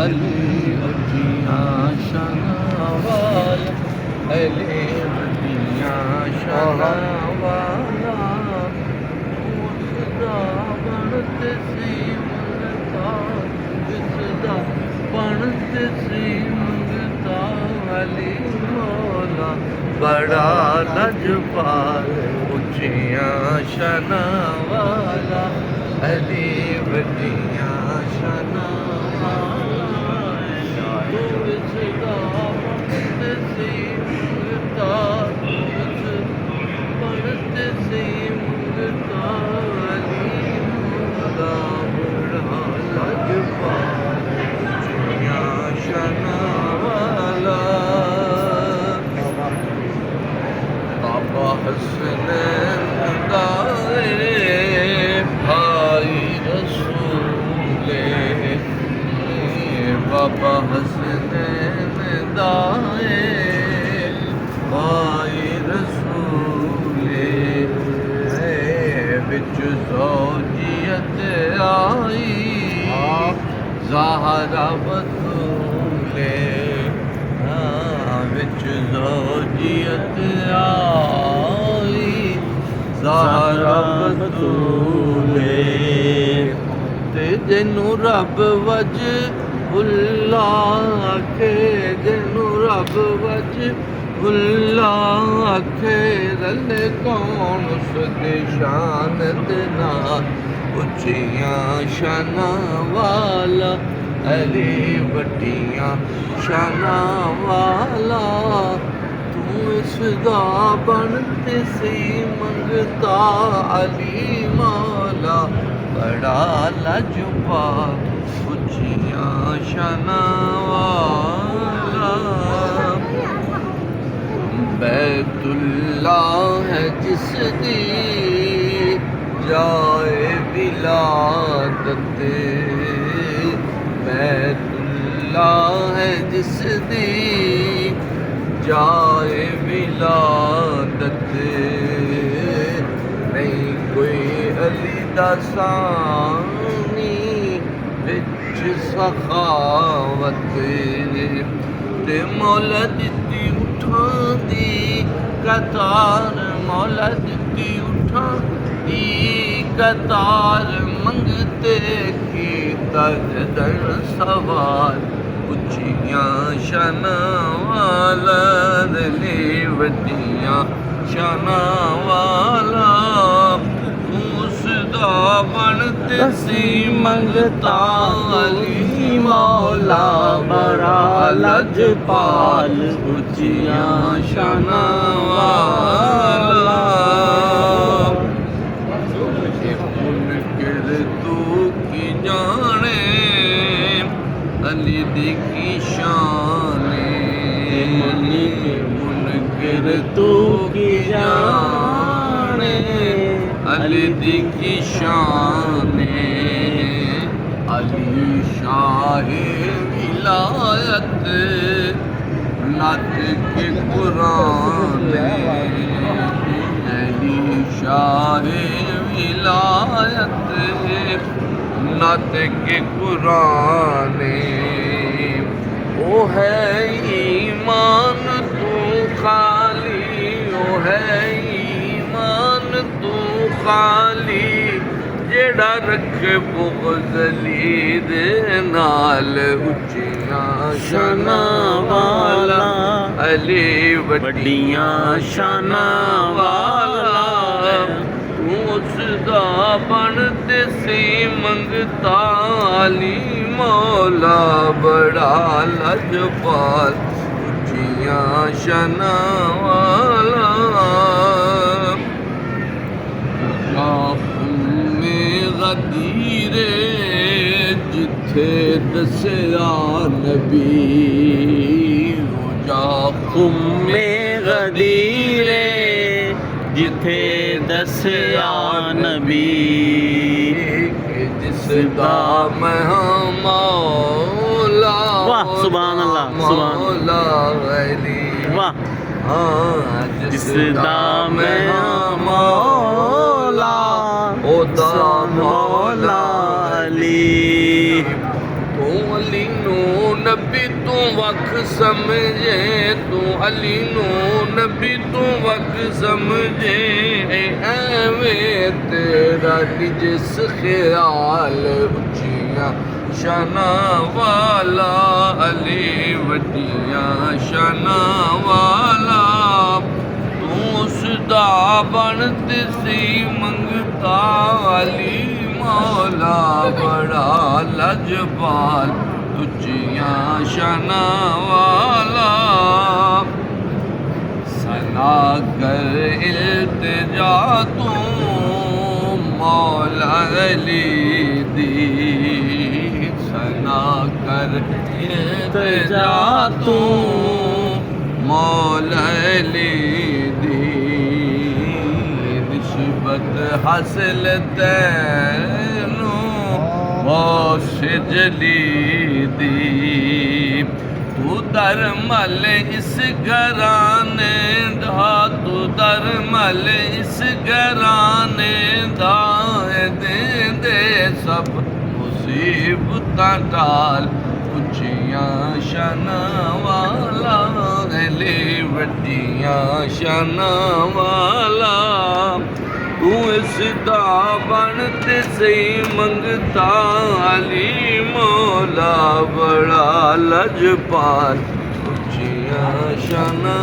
अली वटियां शाना वाला, अली वटियां शाना वाला, उसदा बनते सी मंगता, इसदा बनते सी मंगता, अली मौला बड़ा लजपाल, उचियां शाना वाला, अली वटियां शाना बाबा हसनैन दाए भाई रसूले, बाबा हसनैन दाए भाई रसूले, बिच ज़ौजियत आई ज़हरा बतूले, बिच ज़ौजियत आई ज़हरा बतूले, ते जिन्नू रब वजहुल्ला आखे, जिन्नू रब वजहुल्ला आखे, रले कौन उसदी शान दे नाल, उचियां शाना वाला, अली वटियां शाना वाला, तू इसदा बनते सी मंगता, अली मौला बड़ा लजपाल, उचियां शाना वाला, बैतुल्ला है जिसदी जाए विलादत, बैतुल्ला है जिसदी जाए विलादत, नहीं कोई अली दा सानी विच सखावत, ते मौला दित्ती उठां दी कतार, मौला दित्ती उठां दी कतार, मंगते की तजदन सवाल, उचियां शाना वाला, अली वटियां शाना वाला, उसदा बनते सी मंगता, अली मौला बड़ा लजपाल, उचियां शाना वाला, मुनकिर तू की जाने, अली दी की शाने, मुनकिर तू की जाने, अली दी की शाने, अली शाहे विलायत नत के कुरान, अली शाहे विलायत नत के कुरान, ओ है ईमान तू खाली, ओ है ईमान तू खाली, जेड़ा रखे बुग़्ज़ली दे नाल, उचियां शाना वाला, अली वटियां शाना वाला, तू उसदा बनते सी मंगता, अली मौला बड़ा लजपाल, उचियां शाना वाला, गदीरे जिथे दसया नबी, जाखुमे गदीरे जिथे दसया नबी, जिसदा मैं मौला, वाह सुभान अल्लाह, मौला अली, वाह जिसदा मैं मौला, ओदा मौला अली, तू अली नू नबी तू वख समझे तू अली नू नबी तू वख समझे एवें तेरा जिस ख्याल उच्चियां शाना वाला अली वड्डियां शाना वाला तू सदा बनते सी मंगता अली मौला बड़ा लजपाल तुझियां शाना वाला सना कर इल्तिजा तू मौला अली दी सना कर इल्तिजा तू मौला अली दी निस्बत हासिल तैनू सिजली दी तू दरमल इस घराने दा तू दरमल इस घराने दा दे दे सब मुसीबतां टाल उच्चियां शाना वाला अली वड्डियां शाना वाला तू इसदा बनते सही मंगता अली मौला बड़ा लजपाल उच्चियां शाना